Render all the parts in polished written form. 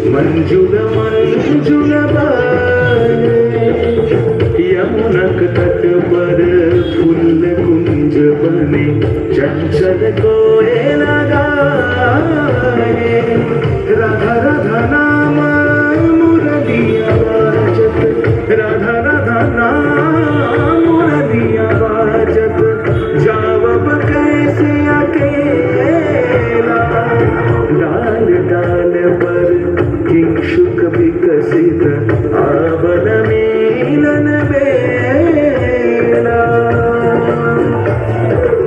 मंजुल मंजुल यमुनक तट पर फूल कुंज बने चंचल कोयला गाए राधा राधा नाम मुरलिया बाजत राधा राधा नाम मुरलिया बाजत जावब कैसे अकेला डाल डाल पर किंशुक विकसित आवल मिलन बेला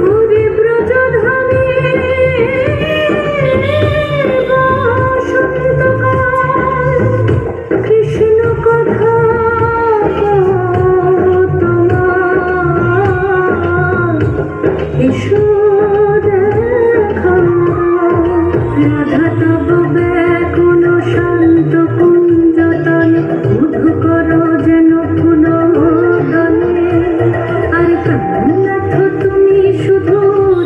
उदी ब्रजधामी बसन्तकाल कृष्ण कथा তোমার यशोदा রাধা তব ব্যাকুল শান্ত কুঞ্জতন মধুকর যেন ফুল গানে আর কান্নাথ তুমি শুধু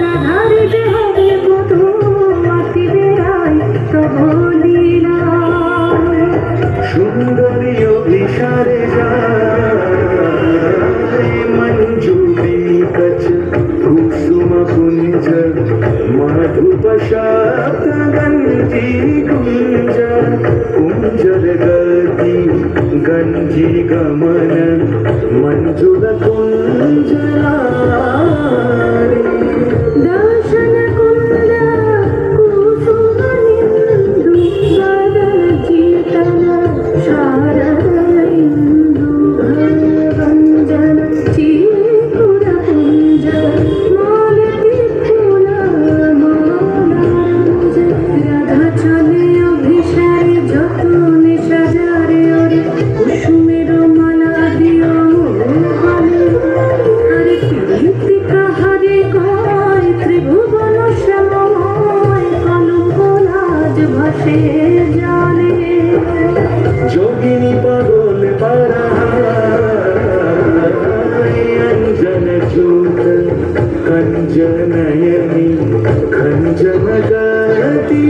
রাধার দেহে বধূ মাতিবে আয় তব লীলা সুন্দরী অভিসারে যায় মঞ্জুরি কচ কুসুম কুঞ্জ मधुप शब्द गंजी कुंज कुंजर गति गंजी गमन मंजुल कुंज दर्शन कुंद कुसुम निंदु बदन चीतन शारद इंदु भंजन चीकुर कुंज मालती फूल রাধা চলে অভিসারে যতনে সাজারে ওরে কুসুমের মালা দিও মোহনে আরে কীর্তি কাহারে কয় ত্রিভুবন শ্যামময় কলঙ্ক লাজ ভাসে জলে जोगिनी पागल पारा अंजन चूत कंजनयनी खंजन गति